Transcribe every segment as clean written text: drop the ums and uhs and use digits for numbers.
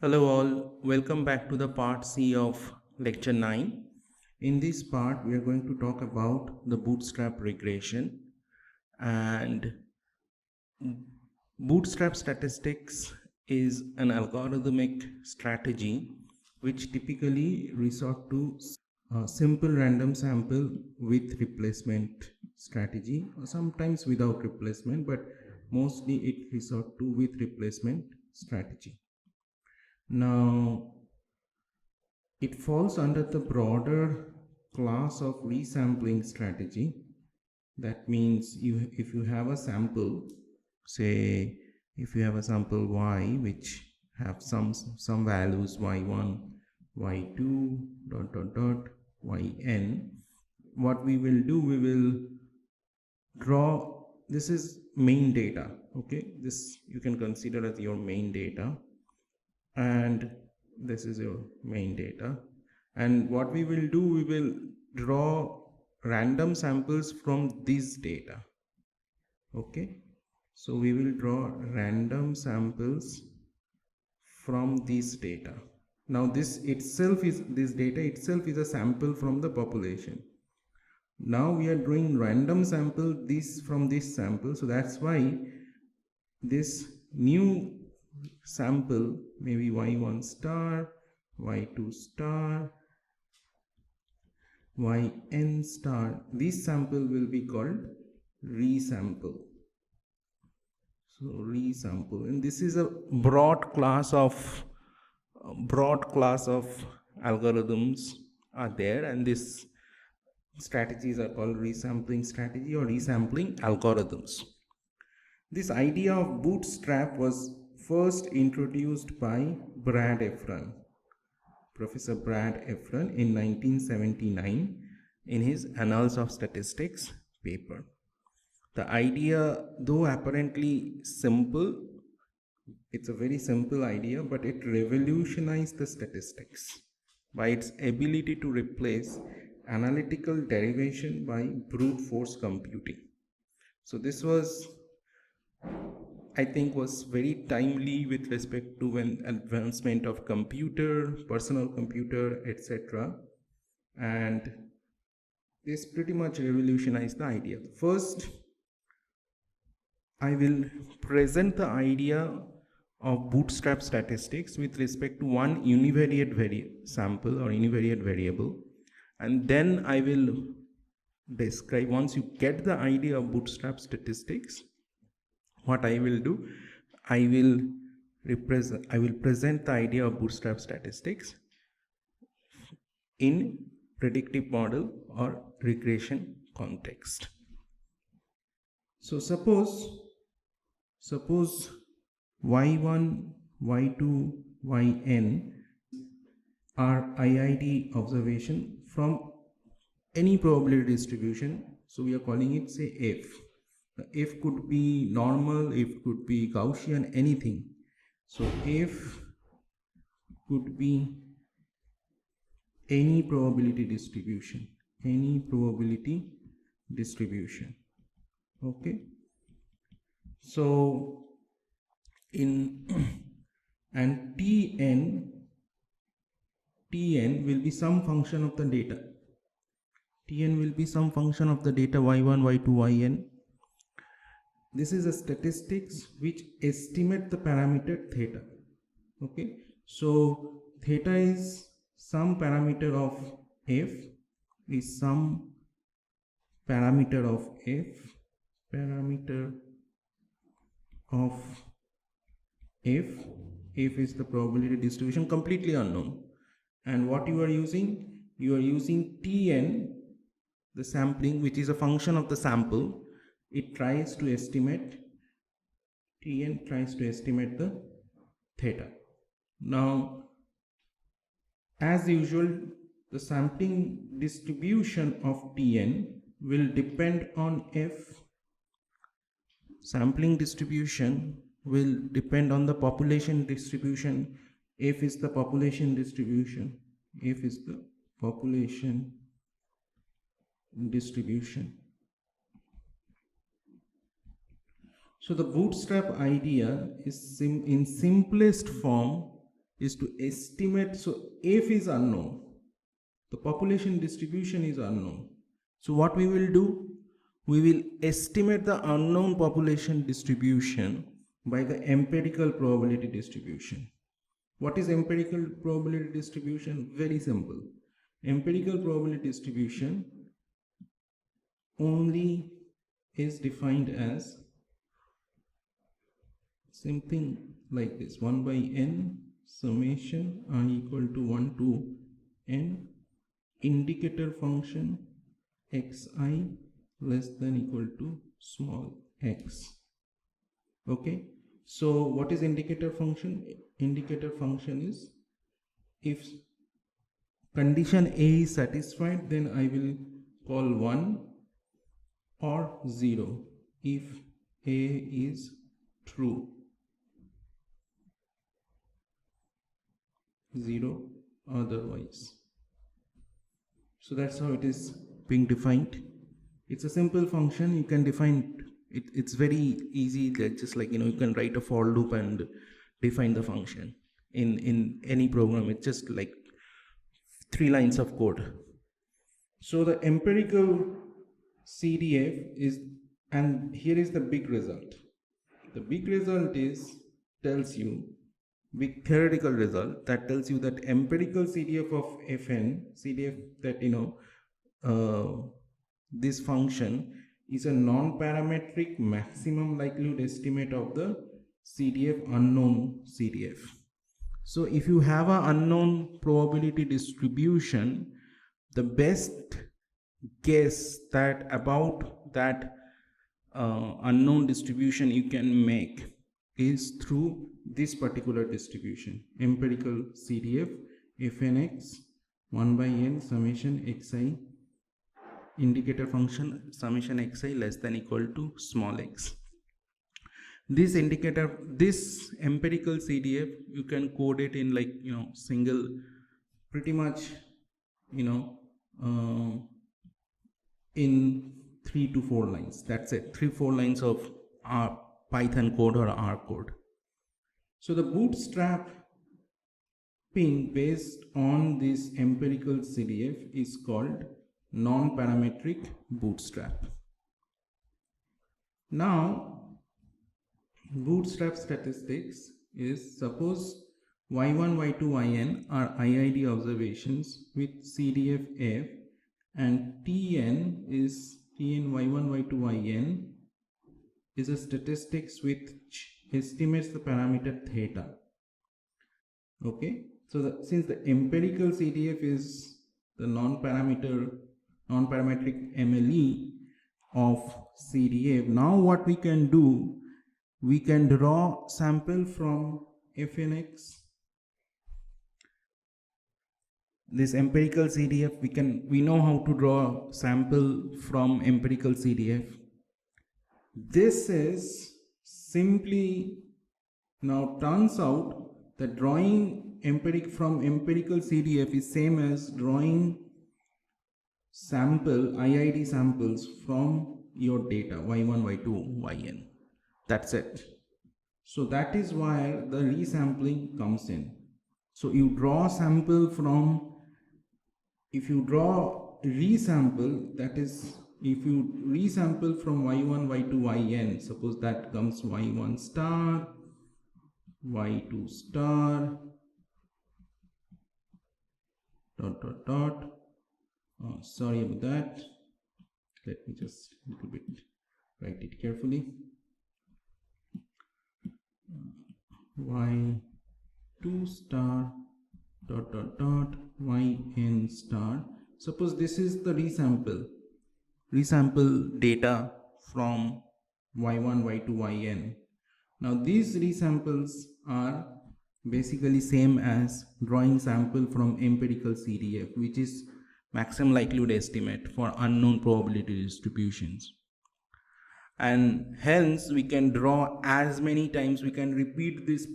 Hello all, welcome back to the part C of lecture 9. In this part we are going to talk about the bootstrap regression, and bootstrap statistics is an algorithmic strategy which typically resort to simple random sample with replacement strategy, or sometimes without replacement, but mostly it resort to with replacement strategy. Now, it falls under the broader class of resampling strategy. That means if you have a sample, say if you have a sample y which have some values y1, y2, dot dot dot, yn, what we will do, we will draw, this is main data, okay, this you can consider as your main data, and this is your main data. And what we will do, we will draw random samples from this data. Okay, so we will draw random samples from this data. Now this data itself is a sample from the population. Now we are drawing random sample from this sample, so that's why this new sample, maybe y1 star, y2 star, yn star, this sample will be called resample. So resample, and this is a broad class of algorithms are there, and these strategies are called resampling strategy or resampling algorithms. This idea of bootstrap was first introduced by Professor Brad Efron in 1979 in his Annals of Statistics paper. The idea, though apparently simple, it's a very simple idea, but it revolutionized the statistics by its ability to replace analytical derivation by brute force computing. So this was, I think, was very timely with respect to an advancement of personal computer, etc. And this pretty much revolutionized the idea. First, I will present the idea of bootstrap statistics with respect to one univariate sample or univariate variable, and then I will describe, once you get the idea of bootstrap statistics, what I will do, I will present the idea of bootstrap statistics in predictive model or regression context. So suppose y1, y2, yn are IID observation from any probability distribution. So we are calling it, say, f. F could be normal, f could be Gaussian, anything. So f could be any probability distribution, okay. So in and tn will be some function of the data. Tn will be some function of the data y1, y2, yn. This is a statistics which estimate the parameter theta. Okay, so theta is some parameter of f, is some parameter of f, f is the probability distribution, completely unknown. And what you are using tn, the sampling, which is a function of the sample. It tries to estimate, tn tries to estimate the theta. Now, as usual, the sampling distribution of tn will depend on f. Sampling distribution will depend on the population distribution. F is the population distribution. So the bootstrap idea is in simplest form is to estimate. So F is unknown, the population distribution is unknown. So what we will do, we will estimate the unknown population distribution by the empirical probability distribution. What is empirical probability distribution? Very simple. Empirical probability distribution only is defined as something like this: 1 by n summation r equal to 1 to n indicator function xi less than equal to small x. Okay, so what is indicator function? Indicator function is, if condition A is satisfied, then I will call 1 or 0 if A is true, 0 otherwise. So that's how it is being defined. It's a simple function. You can define it. It's very easy, just like, you can write a for loop and define the function in any program. It's just like 3 lines of code. So the empirical CDF is, and here is the big result. The big result tells you, big theoretical result that tells you that empirical CDF of Fn, CDF that, this function is a non-parametric maximum likelihood estimate of the CDF, unknown CDF. So if you have an unknown probability distribution, the best guess that about that unknown distribution you can make is through this particular distribution, empirical CDF Fnx 1 by n summation xi indicator function summation xi less than equal to small x. This empirical CDF, you can code it in like, single, pretty much, in 3 to 4 lines. That's it, 3-4 lines of our Python code or R code. So the bootstrapping based on this empirical CDF is called non-parametric bootstrap. Now, bootstrap statistics is, suppose y1, y2, yn are IID observations with CDF F, and Tn y1, y2, yn is a statistics which estimates the parameter theta. Okay, so since the empirical CDF is the non-parametric MLE of CDF, now what we can do, we can draw sample from Fnx. This empirical CDF, we know how to draw sample from empirical CDF. This is simply, now turns out that drawing from empirical CDF is same as drawing sample, IID samples from your data, y1, y2, yn. That's it. So that is why the resampling comes in. So you draw sample from, if you draw resample, that is, if you resample from y1, y2, yn, suppose that comes y1 star, y2 star, dot, sorry about that, let me just a little bit write it carefully, y2 star, dot, yn star. Suppose this is the resample data from y1, y2, yn. Now these resamples are basically same as drawing sample from empirical CDF, which is maximum likelihood estimate for unknown probability distributions. And hence we can draw as many times, we can repeat this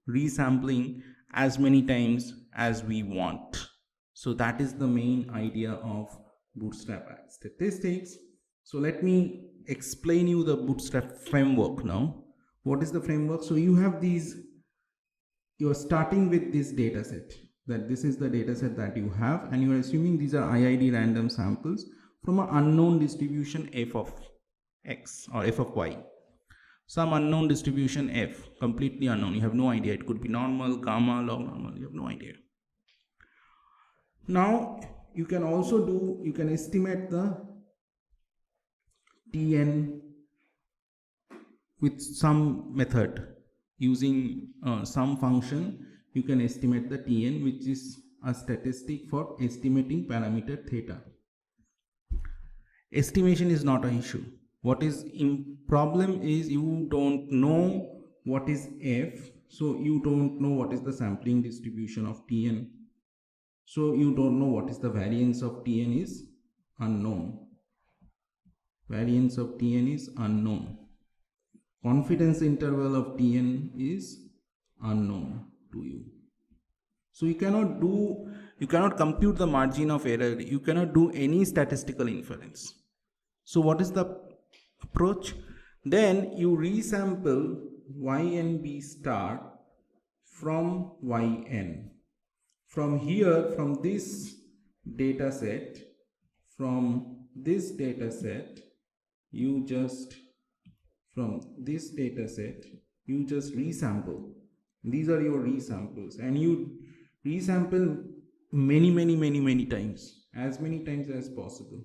resampling as many times as we want. So that is the main idea of bootstrap statistics. So let me explain you the bootstrap framework now. What is the framework? So you have these you are starting with this data set, that this is the data set that you have, and you are assuming these are IID random samples from an unknown distribution f of x or f of y. Some unknown distribution f, completely unknown, you have no idea. It could be normal, gamma, log normal, you have no idea. Now you can also do, you can estimate the Tn with some method. Using some function, you can estimate the Tn, which is a statistic for estimating parameter theta. Estimation is not an issue. What is problem is you don't know what is f, so you don't know what is the sampling distribution of Tn. So you don't know what is the variance of Tn is unknown. Variance of Tn is unknown. Confidence interval of Tn is unknown to you. So you cannot compute the margin of error. You cannot do any statistical inference. So what is the approach? Then you resample YNB star from Yn. From here, from this data set, you just resample. These are your resamples, and you resample many times, as many times as possible.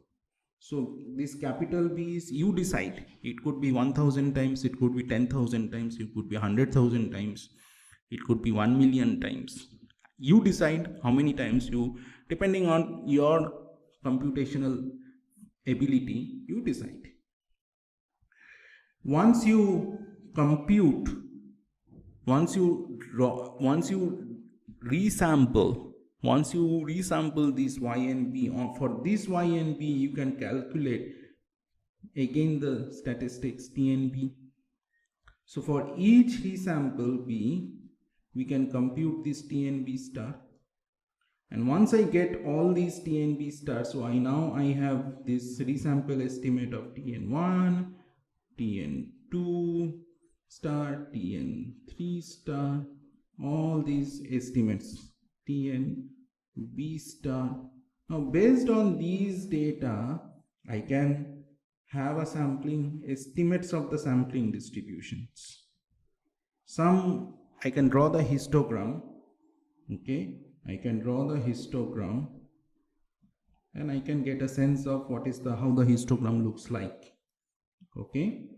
So this capital B is, you decide. It could be 1000 times, it could be 10,000 times, it could be 100,000 times, it could be 1 million times. You decide how many times you, depending on your computational ability, you decide. Once you compute, once you resample this YNB, for this YNB you can calculate again the statistics TNB. So for each resample B, we can compute this TNB star, and once I get all these TNB stars, so I have this resample estimate of TN1, TN2 star, TN3 star, all these estimates, TNB star. Now based on these data, I can have a sampling estimates of the sampling distributions. I can draw the histogram. Okay, I can draw the histogram, and I can get a sense of what is how the histogram looks like. Okay,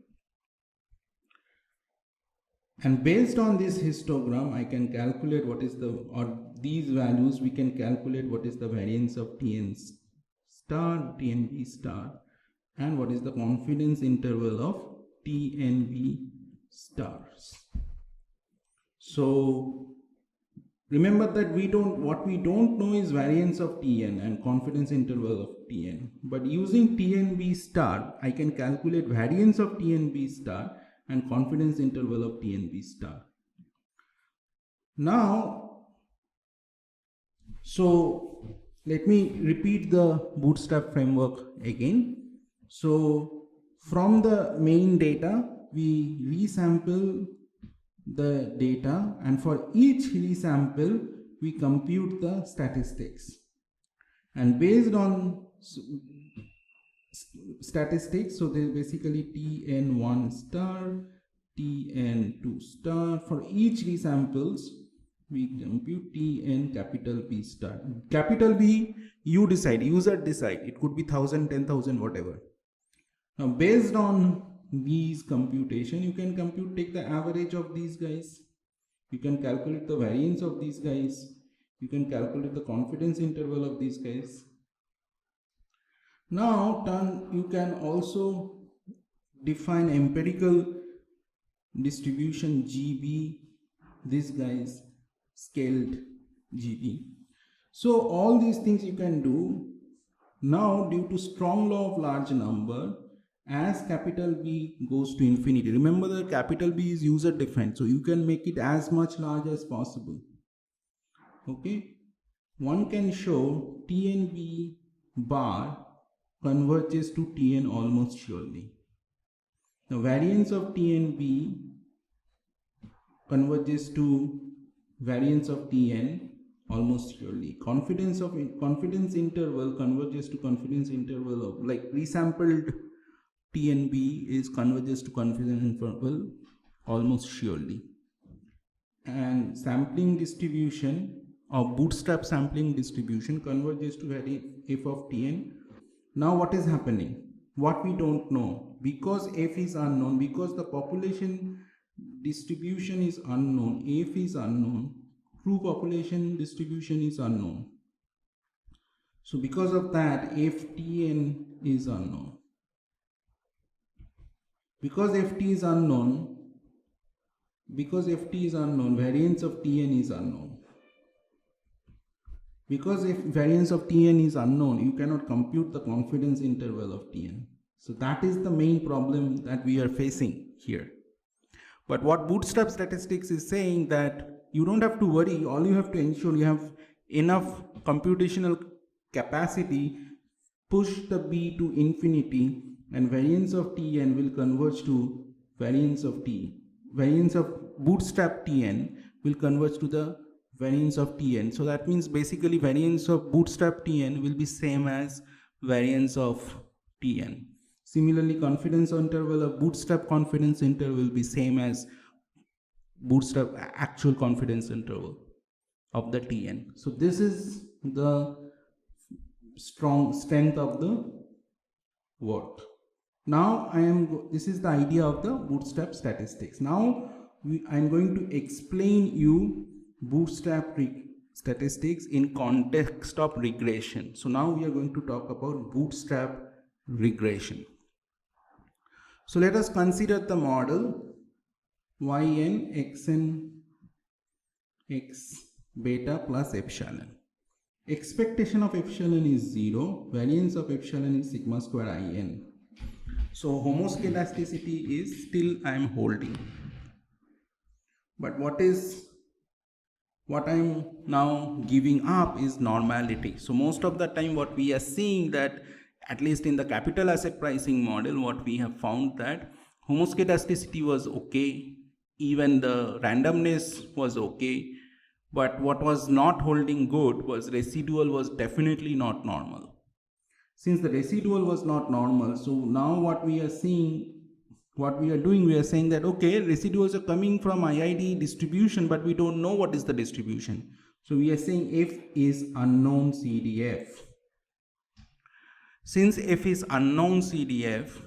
and based on this histogram, I can calculate what is these values, we can calculate what is the variance of Tn star, TNB star, and what is the confidence interval of TNB stars. So remember that what we don't know is variance of Tn and confidence interval of Tn. But using TNB star, I can calculate variance of TNB star and confidence interval of TNB star. Now, so let me repeat the Bootstrap framework again. So from the main data, we resample the data, and for each resample we compute the statistics, and based on statistics, so there's basically Tn1 star, Tn2 star. For each resamples we compute Tn capital B star. Capital B, you decide, user decide, it could be 1000, 10,000, whatever. Now based on these computation, you can take the average of these guys, you can calculate the variance of these guys, you can calculate the confidence interval of these guys. Now you can also define empirical distribution GB, this guy's scaled GB. So all these things you can do. Now due to strong law of large number, as capital B goes to infinity, remember the capital B is user defined, so you can make it as much large as possible. Okay, one can show TNB bar converges to Tn almost surely. The variance of TNB converges to variance of Tn almost surely. Confidence interval converges to confidence interval of, like, resampled TNB is converges to confidence interval almost surely. And sampling distribution or bootstrap sampling distribution converges to f of Tn. Now what is happening? What we don't know, because f is unknown, because the population distribution is unknown, f is unknown, true population distribution is unknown. So because of that, ftn is unknown. Because ft is unknown, variance of Tn is unknown. Because if variance of Tn is unknown, you cannot compute the confidence interval of Tn. So that is the main problem that we are facing here. But what Bootstrap statistics is saying, that you don't have to worry, all you have to ensure you have enough computational capacity, push the b to infinity, and variance of Tn will converge to variance of Bootstrap Tn will converge to the variance of Tn. So that means basically variance of Bootstrap Tn will be same as variance of Tn. Similarly, confidence interval of Bootstrap confidence interval will be same as Bootstrap actual confidence interval of the Tn. So this is the strength of the work. Now this is the idea of the Bootstrap statistics. Now I am going to explain you Bootstrap statistics in context of regression. So now we are going to talk about Bootstrap regression. So let us consider the model yn xn x beta plus epsilon. Expectation of epsilon is 0, variance of epsilon is sigma square in. So homoscedasticity is still I am holding. But what I'm now giving up is normality. So most of the time what we are seeing, that at least in the capital asset pricing model, what we have found that homoscedasticity was okay, even the randomness was okay, but what was not holding good was residual was definitely not normal. Since the residual was not normal, so now what we are saying that okay, residuals are coming from IID distribution, but we don't know what is the distribution. So we are saying f is unknown CDF. Since f is unknown CDF,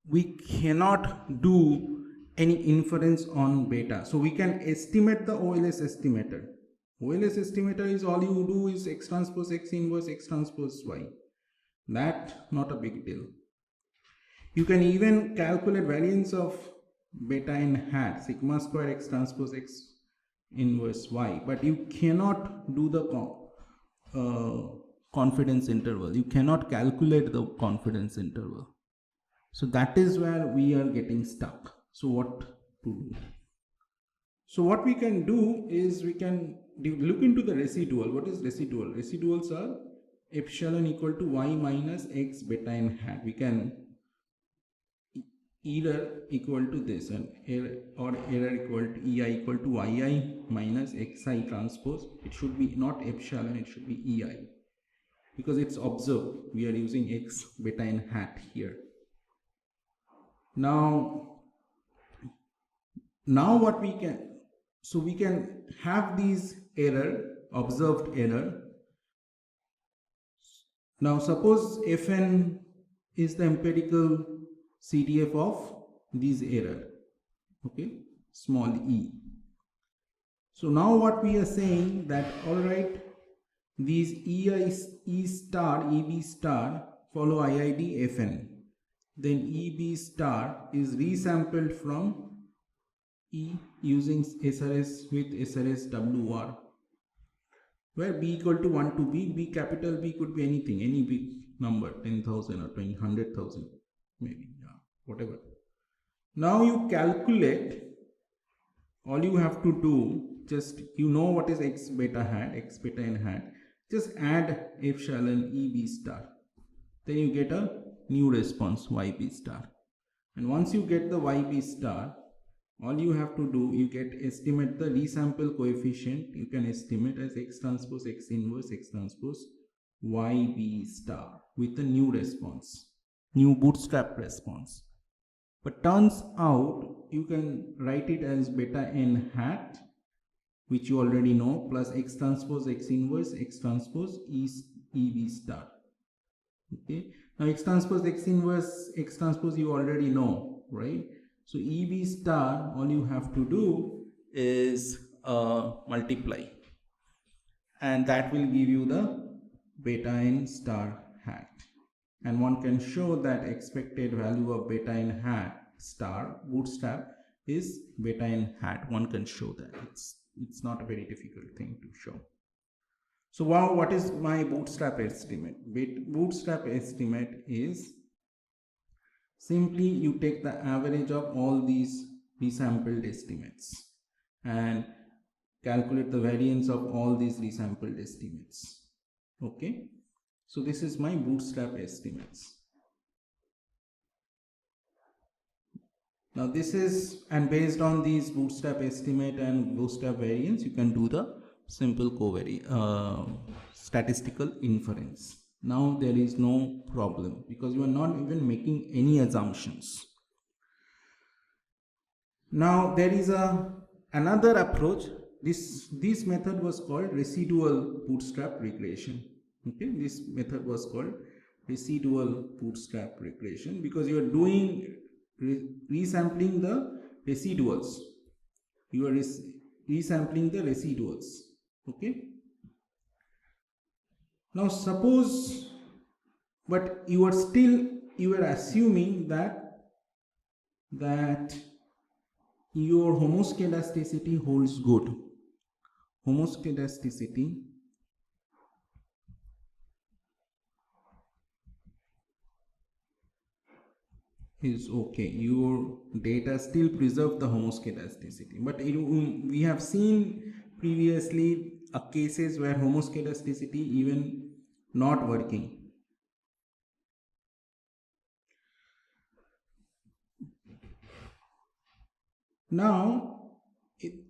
we cannot do any inference on beta. So we can estimate the OLS estimator. OLS estimator is all you do is x transpose x inverse x transpose y. That not a big deal. You can even calculate variance of beta in hat, sigma square x transpose x inverse y, but you cannot do the confidence interval. You cannot calculate the confidence interval. So that is where we are getting stuck. So what to do? So what we can do is we can look into the residual. What is residual? Residuals are epsilon equal to y minus x beta in hat. We can error equal to this, and error equal to ei equal to yi minus xi transpose. It should be not epsilon, it should be ei, because it's observed. We are using x beta in hat here. Now what we can, so we can have these observed error. Now suppose fn is the empirical CDF of these error, okay, small e. So now what we are saying that, all right, these E star, EB star follow IID fn. Then EB star is resampled from E using SRS with SRS WR, where B equal to 1 to B capital B could be anything, any big number, 10,000 or 100,000 maybe, yeah, whatever. Now you calculate, all you have to do, just you know what is x beta in hat, just add epsilon EB star, then you get a new response YB star. And once you get the YB star, all you have to do, you get estimate the resample coefficient. You can estimate as x transpose x inverse x transpose yb star with a new response, new bootstrap response. But turns out you can write it as beta n hat, which you already know, plus x transpose x inverse x transpose is eb star. Okay, now x transpose x inverse x transpose you already know, right? So eb star, all you have to do is multiply, and that will give you the beta n star hat. And one can show that expected value of beta n hat star bootstrap is beta n hat. One can show that. It's not a very difficult thing to show. So wow, what is my bootstrap estimate? Bootstrap estimate is simply you take the average of all these resampled estimates and calculate the variance of all these resampled estimates. Okay, so this is my bootstrap estimates. Now this is, and based on these bootstrap estimate and bootstrap variance, you can do the simple statistical inference. Now there is no problem because you are not even making any assumptions. Now there is another approach. This method was called residual bootstrap regression. Okay, this method was called residual bootstrap regression because you are doing resampling the residuals. You are resampling the residuals. Okay. Now suppose, but you are assuming that your homoscedasticity holds good. Homoscedasticity is okay. Your data still preserve the homoscedasticity, but we have seen previously cases where homoscedasticity even not working. Now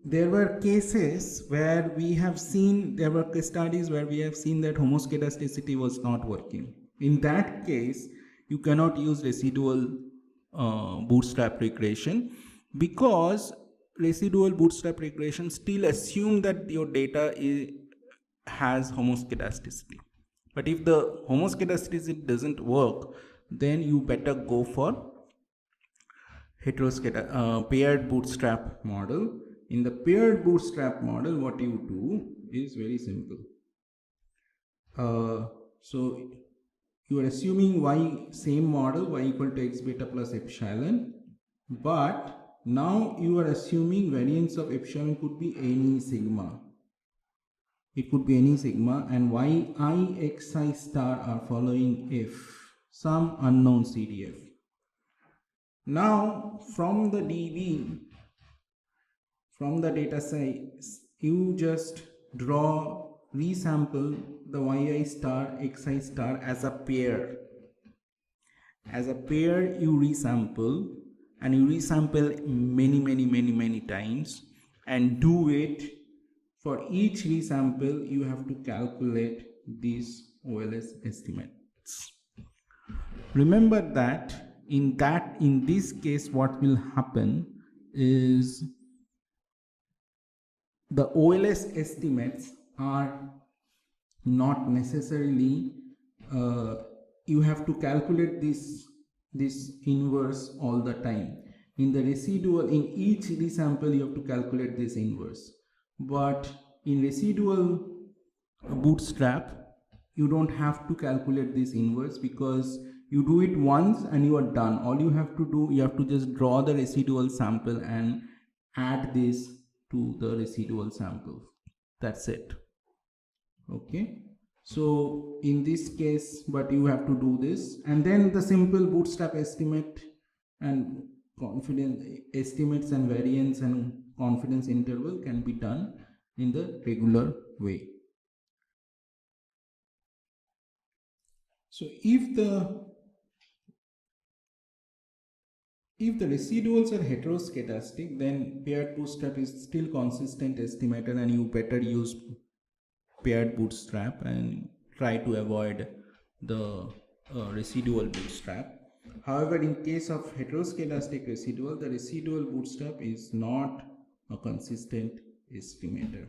there were cases where we have seen, there were case studies where we have seen that homoscedasticity was not working. In that case, you cannot use residual bootstrap regression because residual bootstrap regression still assume that your data has homoscedasticity. But if the homoscedasticity doesn't work, then you better go for paired bootstrap model. In the paired bootstrap model, what you do is very simple. So you are assuming y, same model, y equal to x beta plus epsilon, but now you are assuming variance of epsilon could be any sigma. It could be any sigma, and y I xi star are following if some unknown CDF. Now from the DB, from the data size, you just resample the yi star xi star as a pair. As a pair you resample, and you resample many times, and do it for each resample. You have to calculate these OLS estimates. Remember that in this case what will happen is the OLS estimates are not necessarily you have to calculate this inverse all the time. In the residual, in each resample you have to calculate this inverse, but in residual bootstrap you don't have to calculate this inverse because you do it once and you are done. All you have to do, you have to just draw the residual sample and add this to the residual sample. That's it. Okay, so in this case, but you have to do this, and then the simple bootstrap estimate and confidence estimates and variance and confidence interval can be done in the regular way. So if If the residuals are heteroscedastic, then paired bootstrap is still consistent estimator, and you better use paired bootstrap and try to avoid the residual bootstrap. However, in case of heteroscedastic residual, the residual bootstrap is not a consistent estimator.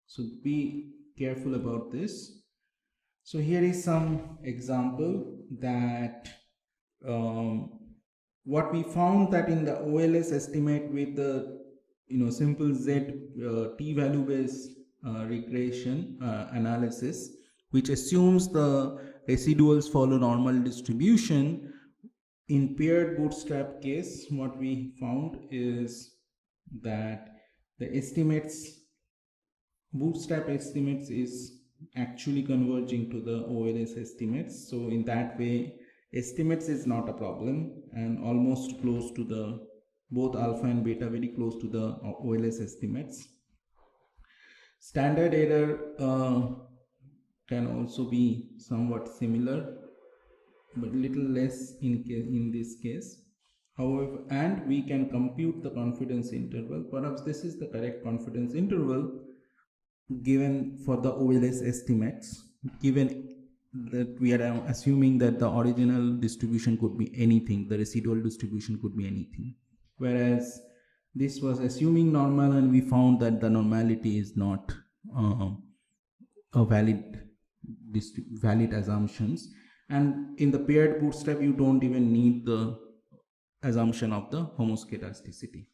So be careful about this. So here is some example that what we found that in the OLS estimate with the simple Z t-value based regression analysis, which assumes the residuals follow normal distribution, in paired bootstrap case, what we found is that the bootstrap estimates is actually converging to the OLS estimates. So in that way, estimates is not a problem and almost close to the both alpha and beta, very close to the OLS estimates. Standard error can also be somewhat similar, but little less in this case. However, and we can compute the confidence interval. Perhaps this is the correct confidence interval given for the OLS estimates, given that we are assuming that the original distribution could be anything, the residual distribution could be anything, whereas this was assuming normal, and we found that the normality is not a valid assumptions. And in the paired bootstrap, you don't even need the assumption of the homoscedasticity.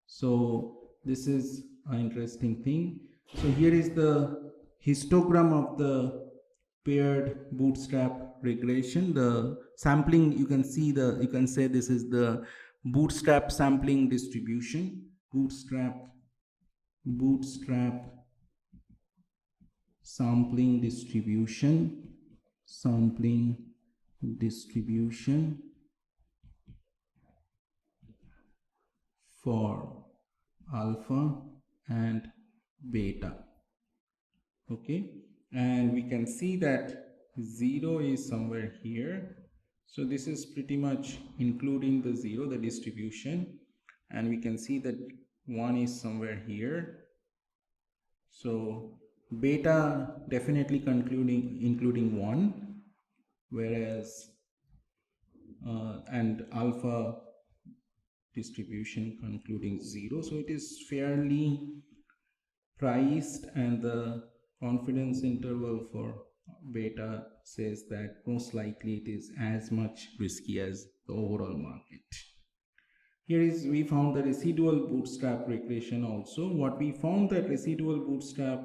So this is an interesting thing. So here is the histogram of the paired bootstrap regression. The sampling, you can say this is the bootstrap sampling distribution. Bootstrap sampling distribution for alpha and beta. Okay, and we can see that 0 is somewhere here. So this is pretty much including the 0, the distribution, and we can see that 1 is somewhere here. So beta definitely including 1, whereas and alpha distribution concluding 0. So it is fairly priced, and the confidence interval for beta says that most likely it is as much risky as the overall market. Here is, we found the residual bootstrap regression also. What we found that residual bootstrap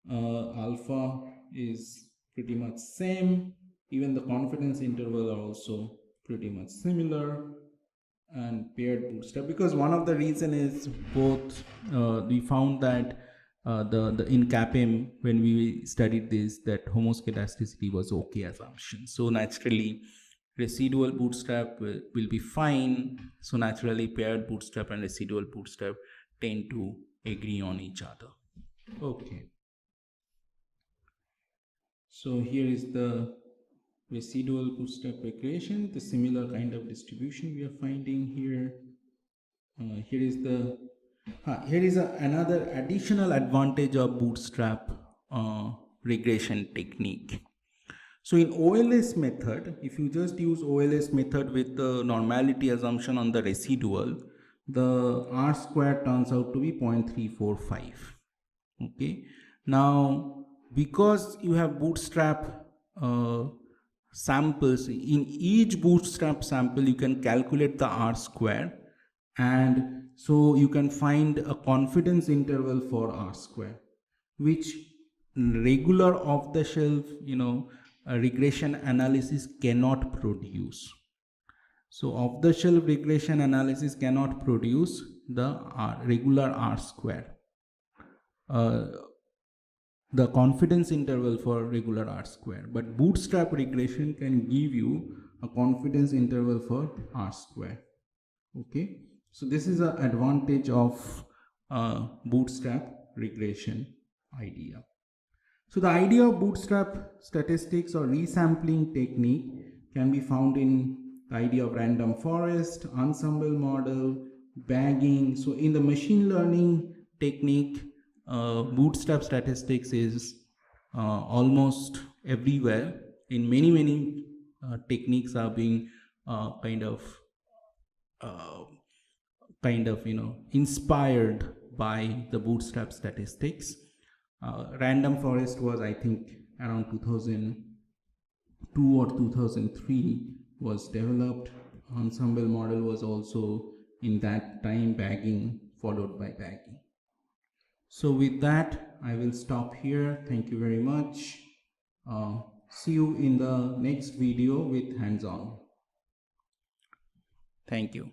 alpha is pretty much same. Even the confidence interval are also pretty much similar. And paired bootstrap, because one of the reason is both we found that the in CAPM, when we studied this, that homoscedasticity was okay assumption. So naturally residual bootstrap will be fine. So naturally paired bootstrap and residual bootstrap tend to agree on each other. Okay, so here is the residual bootstrap regression, the similar kind of distribution we are finding here. Here is another additional advantage of bootstrap regression technique. So in OLS method, if you just use OLS method with the normality assumption on the residual, the R square turns out to be 0.345. Okay, now because you have bootstrap samples, in each bootstrap sample you can calculate the R square, and so you can find a confidence interval for R square, which regular off the shelf regression analysis cannot produce. So off the shelf regression analysis cannot produce the regular R square, the confidence interval for regular R square, but bootstrap regression can give you a confidence interval for R square. Okay, so this is an advantage of bootstrap regression idea. So the idea of bootstrap statistics or resampling technique can be found in the idea of random forest, ensemble model, bagging. So in the machine learning technique, bootstrap statistics is almost everywhere. In many techniques are being kind of inspired by the bootstrap statistics. Random forest was, I think, around 2002 or 2003 was developed. Ensemble model was also in that time, bagging followed by bagging. So with that, I will stop here. Thank you very much. See you in the next video with hands-on. Thank you.